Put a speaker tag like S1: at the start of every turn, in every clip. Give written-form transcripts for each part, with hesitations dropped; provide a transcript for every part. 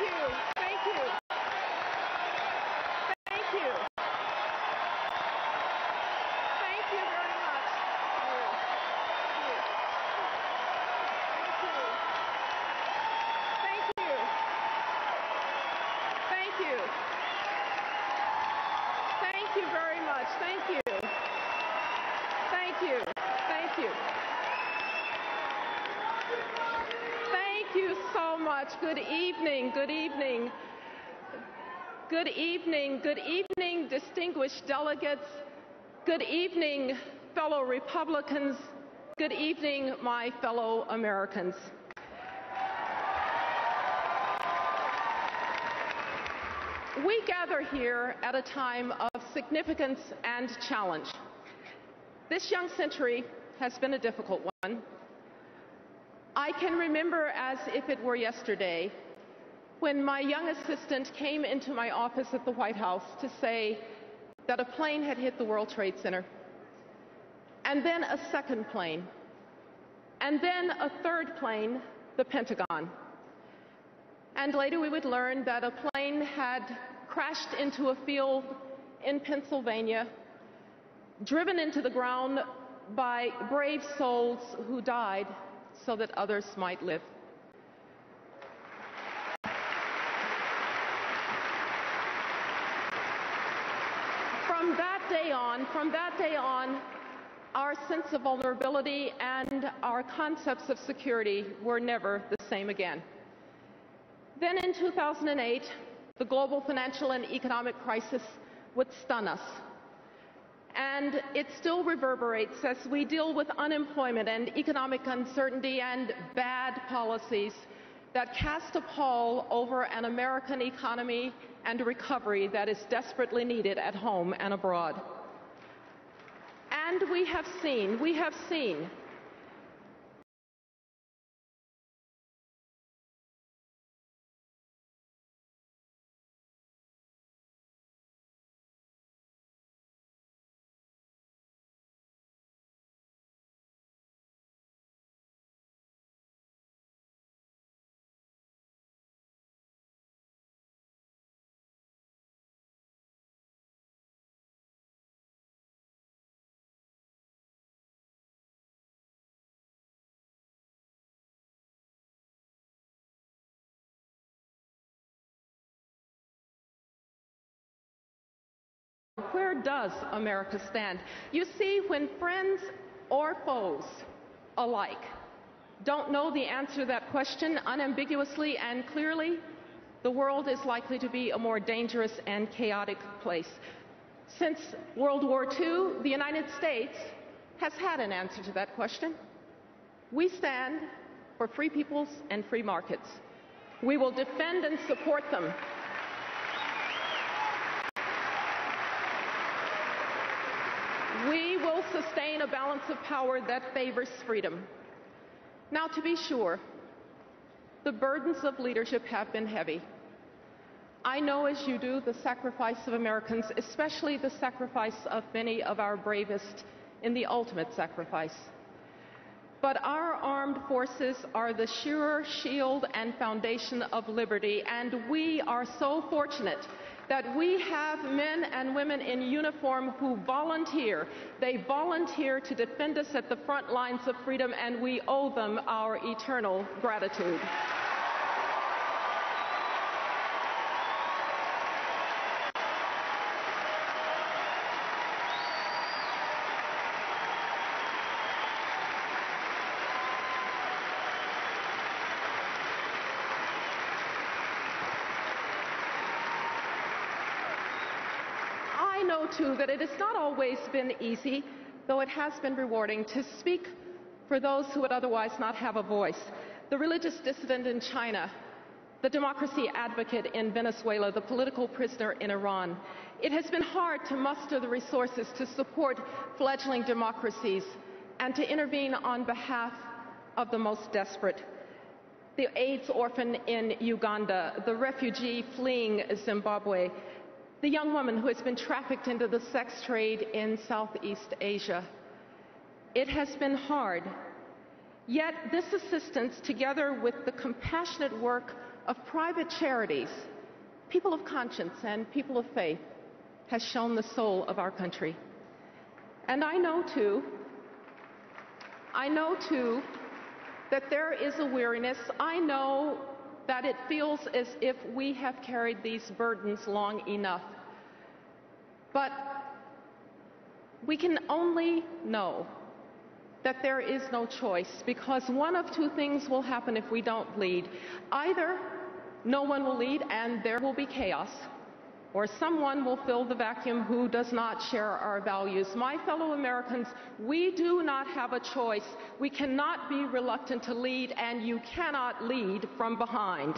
S1: you. Thank you. Thank you. Thank you very much. Thank you. Thank you. Thank you very much. Thank you. Thank you. Thank you. Thank you so much. Good evening. Good evening. Good evening. Good evening, distinguished delegates. Good evening, fellow Republicans. Good evening, my fellow Americans. We gather here at a time of significance and challenge. This young century has been a difficult one. I can remember as if it were yesterday when my young assistant came into my office at the White House to say that a plane had hit the World Trade Center, and then a second plane, and then a third plane, the Pentagon. And later we would learn that a plane had crashed into a field in Pennsylvania, driven into the ground by brave souls who died so that others might live. From that day on, our sense of vulnerability and our concepts of security were never the same again. Then in 2008, the global financial and economic crisis would stun us. And it still reverberates as we deal with unemployment and economic uncertainty and bad policies that cast a pall over an American economy and recovery that is desperately needed at home and abroad. And we have seen where does America stand? You see, when friends or foes alike don't know the answer to that question unambiguously and clearly, the world is likely to be a more dangerous and chaotic place. Since World War II, the United States has had an answer to that question. We stand for free peoples and free markets. We will defend and support them. We will sustain a balance of power that favors freedom. Now, to be sure, the burdens of leadership have been heavy. I know, as you do, the sacrifice of Americans, especially the sacrifice of many of our bravest in the ultimate sacrifice. But our armed forces are the sure shield and foundation of liberty, and we are so fortunate that we have men and women in uniform who volunteer. They volunteer to defend us at the front lines of freedom, and we owe them our eternal gratitude. Too, that it has not always been easy, though it has been rewarding, to speak for those who would otherwise not have a voice. The religious dissident in China, the democracy advocate in Venezuela, the political prisoner in Iran. It has been hard to muster the resources to support fledgling democracies and to intervene on behalf of the most desperate. The AIDS orphan in Uganda, the refugee fleeing Zimbabwe, the young woman who has been trafficked into the sex trade in Southeast Asia. It has been hard. Yet this assistance, together with the compassionate work of private charities, people of conscience and people of faith, has shown the soul of our country. And I know too, that there is a weariness. I know that it feels as if we have carried these burdens long enough. But we can only know that there is no choice, because one of two things will happen if we don't lead. Either no one will lead and there will be chaos, or someone will fill the vacuum who does not share our values. My fellow Americans, we do not have a choice. We cannot be reluctant to lead, and you cannot lead from behind.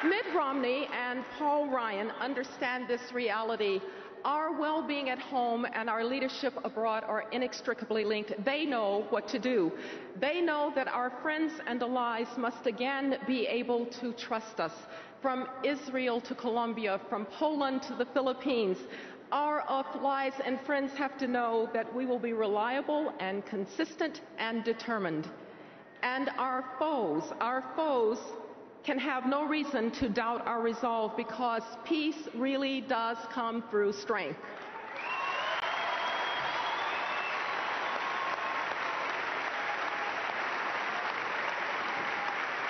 S1: Mitt Romney and Paul Ryan understand this reality. Our well-being at home and our leadership abroad are inextricably linked. They know what to do. They know that our friends and allies must again be able to trust us. From Israel to Colombia, from Poland to the Philippines, our allies and friends have to know that we will be reliable and consistent and determined. And our foes can have no reason to doubt our resolve, because peace really does come through strength.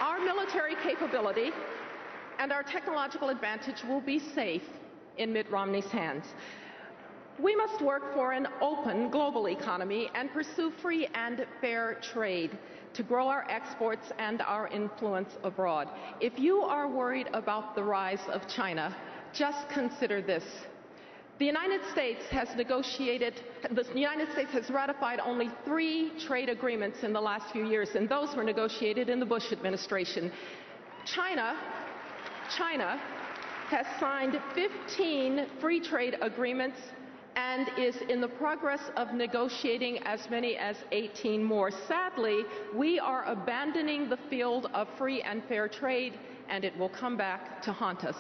S1: Our military capability and our technological advantage will be safe in Mitt Romney's hands. We must work for an open global economy and pursue free and fair trade to grow our exports and our influence abroad. If you are worried about the rise of China, just consider this. The United States has ratified only 3 trade agreements in the last few years, and those were negotiated in the Bush administration. China has signed 15 free trade agreements and is in the progress of negotiating as many as 18 more. Sadly, we are abandoning the field of free and fair trade, and it will come back to haunt us.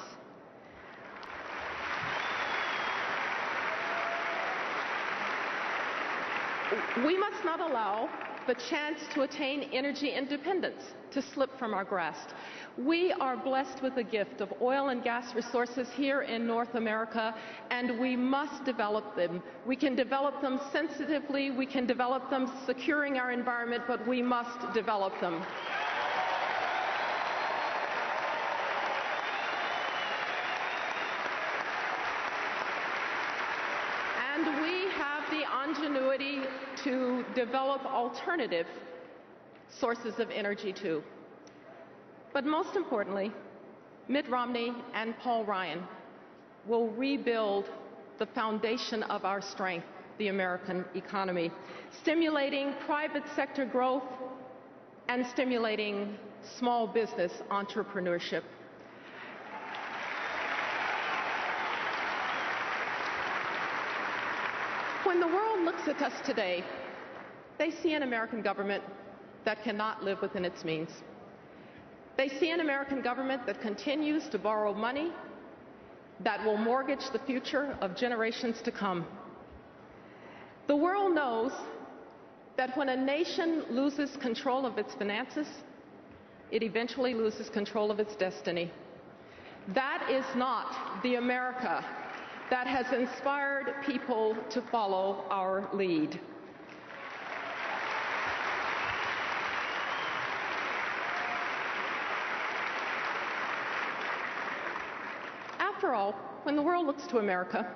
S1: We must not allow the chance to attain energy independence to slip from our grasp. We are blessed with the gift of oil and gas resources here in North America, and we must develop them. We can develop them sensitively, we can develop them securing our environment, but we must develop them. And we have the ingenuity to develop alternative sources of energy too. But most importantly, Mitt Romney and Paul Ryan will rebuild the foundation of our strength, the American economy, stimulating private sector growth and stimulating small business entrepreneurship. When the world looks at us today, they see an American government that cannot live within its means. They see an American government that continues to borrow money that will mortgage the future of generations to come. The world knows that when a nation loses control of its finances, it eventually loses control of its destiny. That is not the America that has inspired people to follow our lead. After all, when the world looks to America,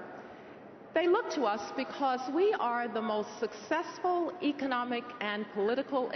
S1: they look to us because we are the most successful economic and political